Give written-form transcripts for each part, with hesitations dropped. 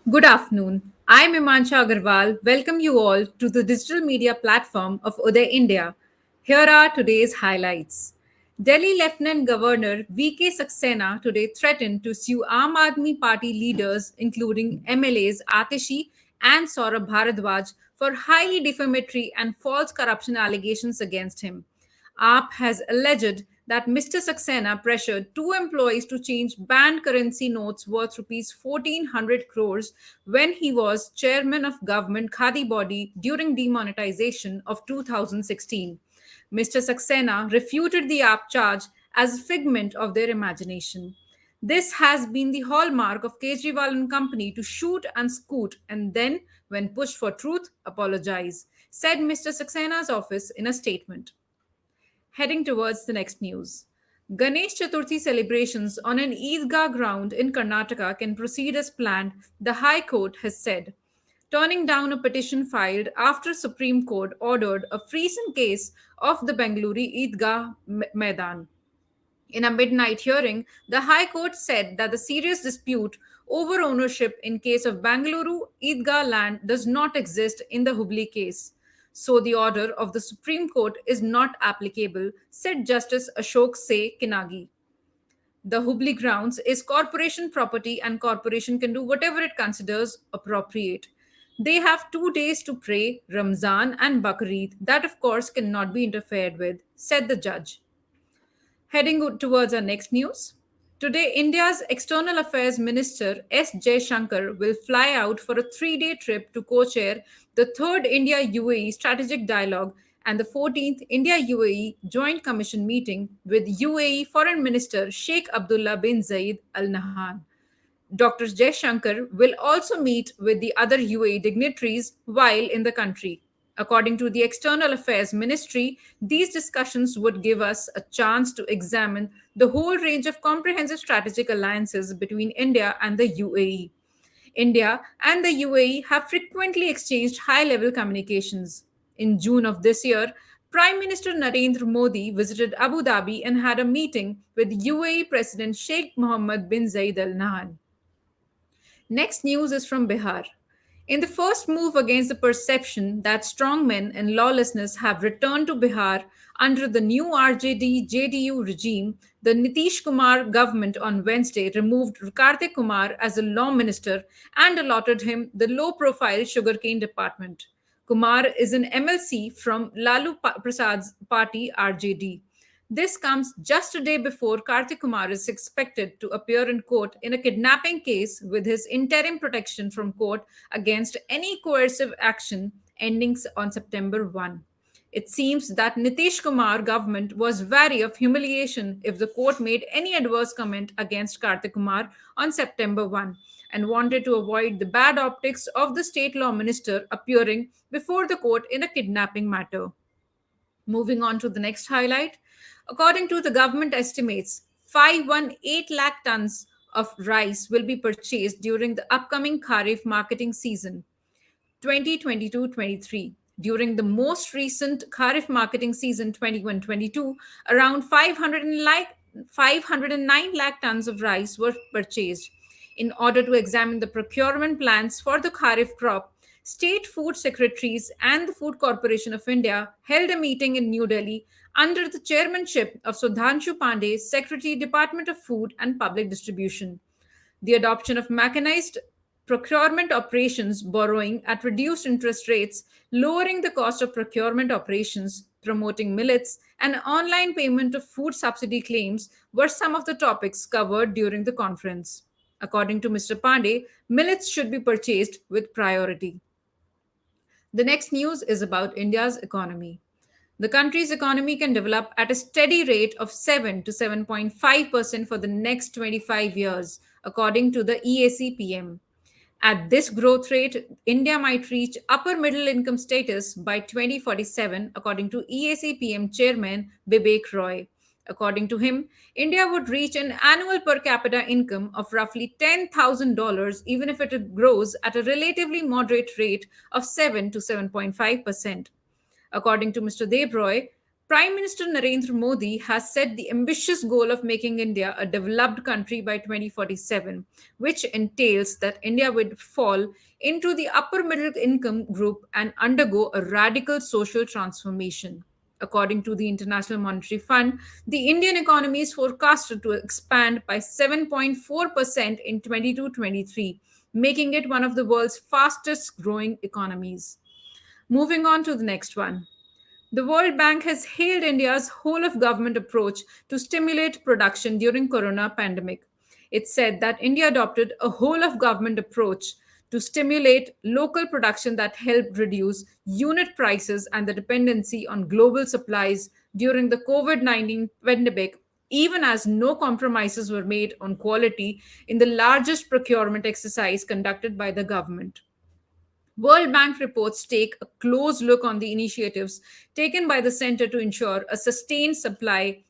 Good afternoon. I'm Imansha Agarwal. Welcome you all to the digital media platform of Uday India. Here are today's highlights. Delhi Lieutenant Governor VK Saxena today threatened to sue Aam Aadmi Party leaders, including MLAs Atishi and Saurabh Bharadwaj, for highly defamatory and false corruption allegations against him. AAP has alleged that Mr. Saxena pressured two employees to change banned currency notes worth rupees 1400 crores when he was chairman of government Khadi body during demonetization of 2016. Mr. Saxena refuted the AAP charge as a figment of their imagination. This has been the hallmark of Kejriwal and company to shoot and scoot and then, when pushed for truth, apologize, said Mr. Saxena's office in a statement. Heading towards the next news. Ganesh Chaturthi celebrations on an Eidgah ground in Karnataka can proceed as planned, the High Court has said, turning down a petition filed after Supreme Court ordered a freeze-in case of the Bengaluru Eidgah Maidan. In a midnight hearing, the High Court said that the serious dispute over ownership in case of Bangalore Eidgah land does not exist in the Hubli case. So the order of the Supreme Court is not applicable, said Justice Ashok Se Kinagi. The Hubli grounds is corporation property and corporation can do whatever it considers appropriate. They have 2 days to pray, Ramzan and Bakrid. That, of course, cannot be interfered with, said the judge. Heading towards our next news. Today, India's External Affairs Minister S. Jaishankar will fly out for a 3 day trip to co chair the 3rd India UAE Strategic Dialogue and the 14th India UAE Joint Commission meeting with UAE Foreign Minister Sheikh Abdullah bin Zayed Al Nahyan. Dr. Jaishankar will also meet with the other UAE dignitaries while in the country. According to the External Affairs Ministry, these discussions would give us a chance to examine the whole range of comprehensive strategic alliances between India and the UAE. India and the UAE have frequently exchanged high level communications. In June of this year, Prime Minister Narendra Modi visited Abu Dhabi and had a meeting with UAE President Sheikh Mohammed bin Zayed Al Nahyan. Next news is from Bihar. In the first move against the perception that strongmen and lawlessness have returned to Bihar under the new RJD JDU regime, the Nitish Kumar government on Wednesday removed Kartik Kumar as a law minister and allotted him the low profile sugarcane department. Kumar is an MLC from Lalu Prasad's party RJD. This comes just a day before Kartik Kumar is expected to appear in court in a kidnapping case with his interim protection from court against any coercive action ending on September 1. It seems that Nitish Kumar government was wary of humiliation if the court made any adverse comment against Kartik Kumar on September 1 and wanted to avoid the bad optics of the state law minister appearing before the court in a kidnapping matter. Moving on to the next highlight. According to the government estimates, 518 lakh tons of rice will be purchased during the upcoming Kharif marketing season 2022-23. During the most recent Kharif marketing season 21-22, around 509 lakh tons of rice were purchased. In order to examine the procurement plans for the Kharif crop, State Food Secretaries and the Food Corporation of India held a meeting in New Delhi under the chairmanship of Sudhanshu Pandey, Secretary, Department of Food and Public Distribution. The adoption of mechanized procurement operations borrowing at reduced interest rates, lowering the cost of procurement operations, promoting millets, and online payment of food subsidy claims were some of the topics covered during the conference. According to Mr. Pandey, millets should be purchased with priority. The next news is about India's economy. The country's economy can develop at a steady rate of 7 to 7.5% for the next 25 years, according to the EAC-PM. At this growth rate, India might reach upper middle income status by 2047, according to EAC-PM chairman Vivek Roy. According to him, India would reach an annual per capita income of roughly $10,000 even if it grows at a relatively moderate rate of 7 to 7.5%. According to Mr. Debroy, Prime Minister Narendra Modi has set the ambitious goal of making India a developed country by 2047, which entails that India would fall into the upper middle income group and undergo a radical social transformation. According to the International Monetary Fund, the Indian economy is forecasted to expand by 7.4% in 22-23, making it one of the world's fastest growing economies. Moving on to the next one. The World Bank has hailed India's whole of government approach to stimulate production during corona pandemic. It said that India adopted a whole of government approach to stimulate local production that helped reduce unit prices and the dependency on global supplies during the COVID-19 pandemic, even as no compromises were made on quality in the largest procurement exercise conducted by the government. World Bank reports take a close look on the initiatives taken by the center to ensure a sustained supply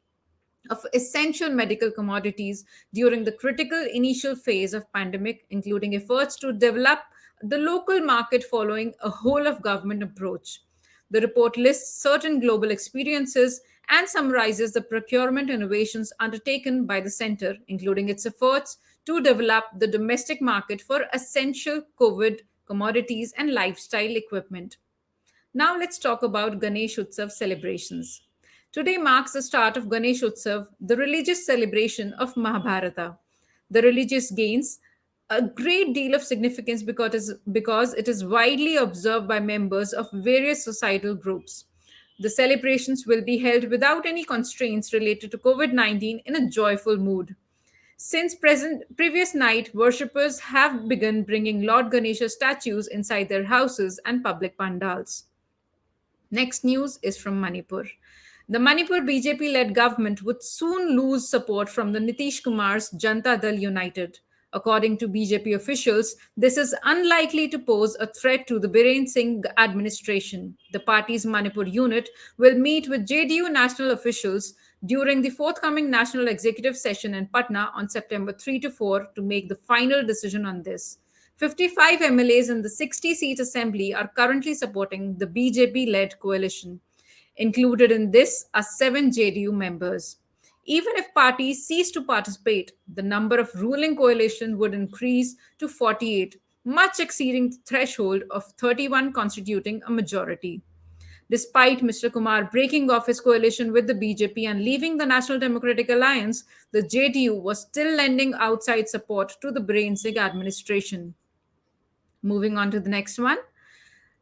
of essential medical commodities during the critical initial phase of pandemic, including efforts to develop the local market following a whole of government approach. The report lists certain global experiences and summarizes the procurement innovations undertaken by the center, including its efforts to develop the domestic market for essential COVID commodities and lifestyle equipment. Now let's talk about Ganesh Utsav celebrations. Today marks the start of Ganesh Utsav, the religious celebration of Mahabharata. The religious gains a great deal of significance because it is widely observed by members of various societal groups. The celebrations will be held without any constraints related to COVID 19 in a joyful mood. Since previous night, worshippers have begun bringing Lord Ganesha statues inside their houses and public pandals. Next news is from Manipur. The Manipur BJP led government would soon lose support from the Nitish Kumar's Janta Dal United. According to BJP officials, this is unlikely to pose a threat to the Biren Singh administration. The party's Manipur unit will meet with JDU national officials during the forthcoming national executive session in Patna on September 3 to 4 to make the final decision on this. 55 MLAs in the 60-seat assembly are currently supporting the BJP-led coalition. Included in this are 7 JDU members. Even if parties cease to participate, the number of ruling coalition would increase to 48, much exceeding the threshold of 31 constituting a majority. Despite Mr. Kumar breaking off his coalition with the BJP and leaving the National Democratic Alliance, the JDU was still lending outside support to the Biren Singh administration. Moving on to the next one.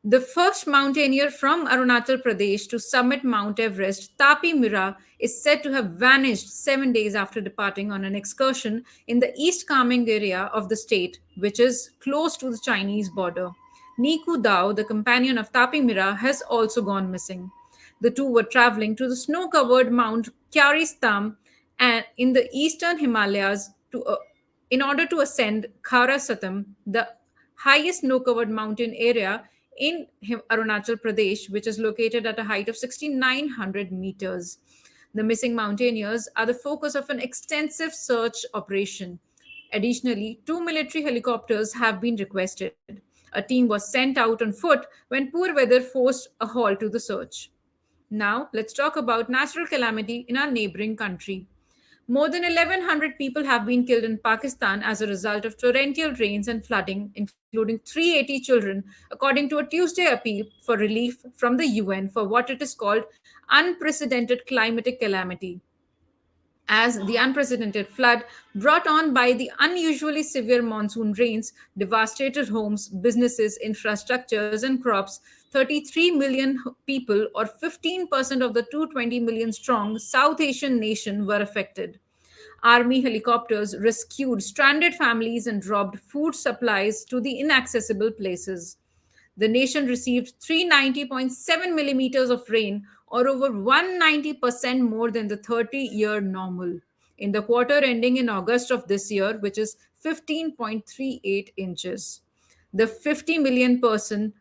The first mountaineer from Arunachal Pradesh to summit Mount Everest, Tapi Mira, is said to have vanished 7 days after departing on an excursion in the East Kameng area of the state, which is close to the Chinese border. Niku Dao, the companion of Tapi Mira, has also gone missing. The two were traveling to the snow covered Mount Kyaristam and in the eastern Himalayas in order to ascend Khara Satam, the highest snow covered mountain area in Arunachal Pradesh, which is located at a height of 6,900 meters. The missing mountaineers are the focus of an extensive search operation. Additionally, 2 military helicopters have been requested. A team was sent out on foot when poor weather forced a halt to the search. Now, let's talk about natural calamity in our neighboring country. More than 1,100 people have been killed in Pakistan as a result of torrential rains and flooding, including 380 children, according to a Tuesday appeal for relief from the UN for what it is called unprecedented climatic calamity, as the unprecedented flood brought on by the unusually severe monsoon rains devastated homes, businesses, infrastructures, and crops. 33 million people, or 15% of the 220 million strong South Asian nation, were affected. Army helicopters rescued stranded families and dropped food supplies to the inaccessible places. The nation received 390.7 millimeters of rain, or over 190% more than the 30-year normal, in the quarter ending in August of this year, which is 15.38 inches. The 50 million person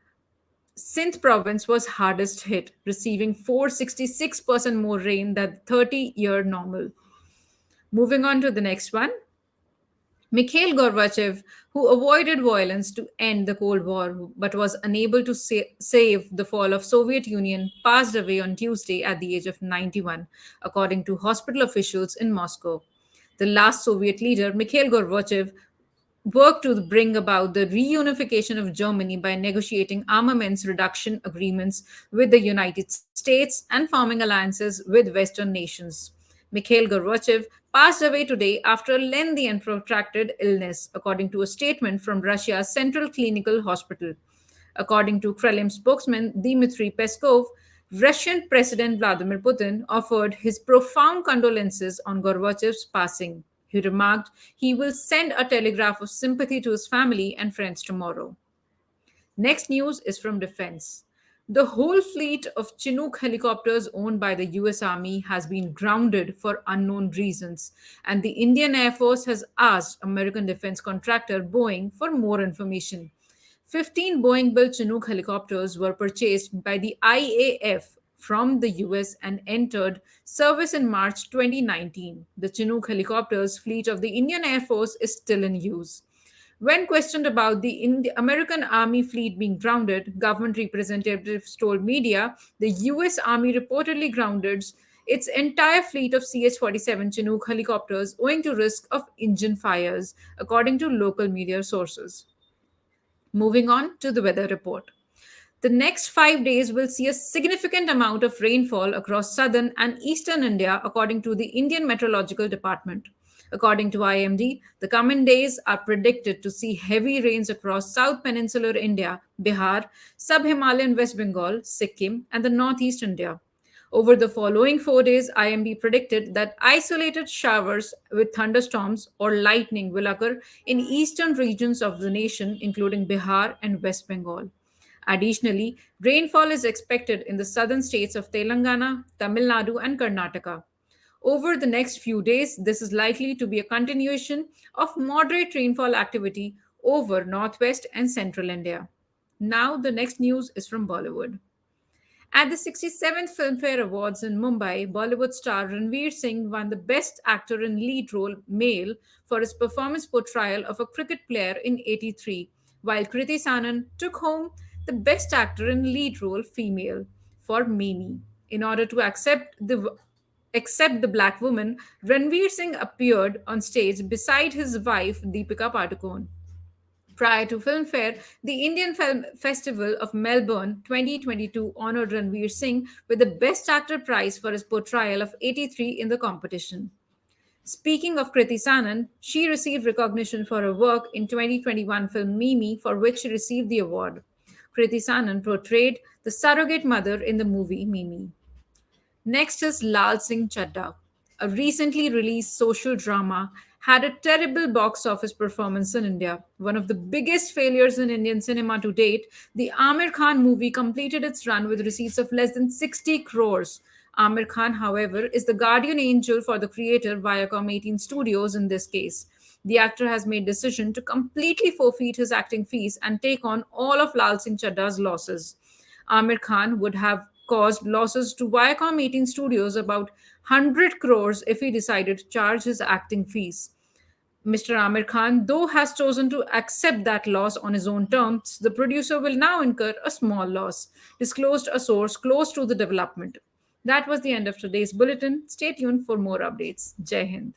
Sindh province was hardest hit, receiving 466% more rain than the 30-year normal. Moving on to the next one. Mikhail Gorbachev, who avoided violence to end the Cold War but was unable to save the fall of Soviet Union, passed away on Tuesday at the age of 91, according to hospital officials in Moscow. The last Soviet leader, Mikhail Gorbachev, worked to bring about the reunification of Germany by negotiating armaments reduction agreements with the United States and forming alliances with Western nations. Mikhail Gorbachev passed away today after a lengthy and protracted illness, according to a statement from Russia's Central Clinical Hospital. According to Kremlin spokesman Dmitry Peskov, Russian President Vladimir Putin offered his profound condolences on Gorbachev's passing. He remarked he will send a telegraph of sympathy to his family and friends tomorrow. Next news is from Defense. The whole fleet of Chinook helicopters owned by the US Army has been grounded for unknown reasons, and the Indian Air Force has asked American defense contractor Boeing for more information. 15 Boeing built Chinook helicopters were purchased by the IAF from the US and entered service in March 2019. The Chinook helicopters fleet of the Indian Air Force is still in use. When questioned about the American Army fleet being grounded, government representatives told media the US Army reportedly grounded its entire fleet of CH 47 Chinook helicopters owing to risk of engine fires, according to local media sources. Moving on to the weather report. The next 5 days will see a significant amount of rainfall across southern and eastern India, according to the Indian Meteorological Department. According to IMD, the coming days are predicted to see heavy rains across South Peninsular India, Bihar, Sub Himalayan West Bengal, Sikkim, and the Northeast India. Over the following 4 days, IMD predicted that isolated showers with thunderstorms or lightning will occur in eastern regions of the nation, including Bihar and West Bengal. Additionally, rainfall is expected in the southern states of Telangana, Tamil Nadu, and Karnataka. Over the next few days, this is likely to be a continuation of moderate rainfall activity over northwest and central India. Now, the next news is from Bollywood. At the 67th Filmfare Awards in Mumbai, Bollywood star Ranveer Singh won the Best Actor in Lead Role Male for his performance portrayal of a cricket player in 83, while Kriti Sanon took home the Best Actor in Lead Role Female for Mimi. In order to accept the black woman, Ranveer Singh appeared on stage beside his wife Deepika Padukone. Prior to Filmfare, the Indian Film Festival of Melbourne 2022 honored Ranveer Singh with the Best Actor prize for his portrayal of 83 in the competition. Speaking of Kriti Sanon, she received recognition for her work in 2021 film Mimi, for which she received the award. Kriti Sanon portrayed the surrogate mother in the movie Mimi. Next is Lal Singh Chadda. A recently released social drama had a terrible box office performance in India. One of the biggest failures in Indian cinema to date, the Amir Khan movie completed its run with receipts of less than 60 crores. Amir Khan, however, is the guardian angel for the creator Viacom 18 Studios in this case. The actor has made decision to completely forfeit his acting fees and take on all of Lal Singh Chadda's losses. Amir Khan would have caused losses to Viacom 18 Studios about 100 crores if he decided to charge his acting fees. Mr. Amir Khan, though, has chosen to accept that loss on his own terms. The producer will now incur a small loss, disclosed a source close to the development. That was the end of today's bulletin. Stay tuned for more updates. Jai Hind.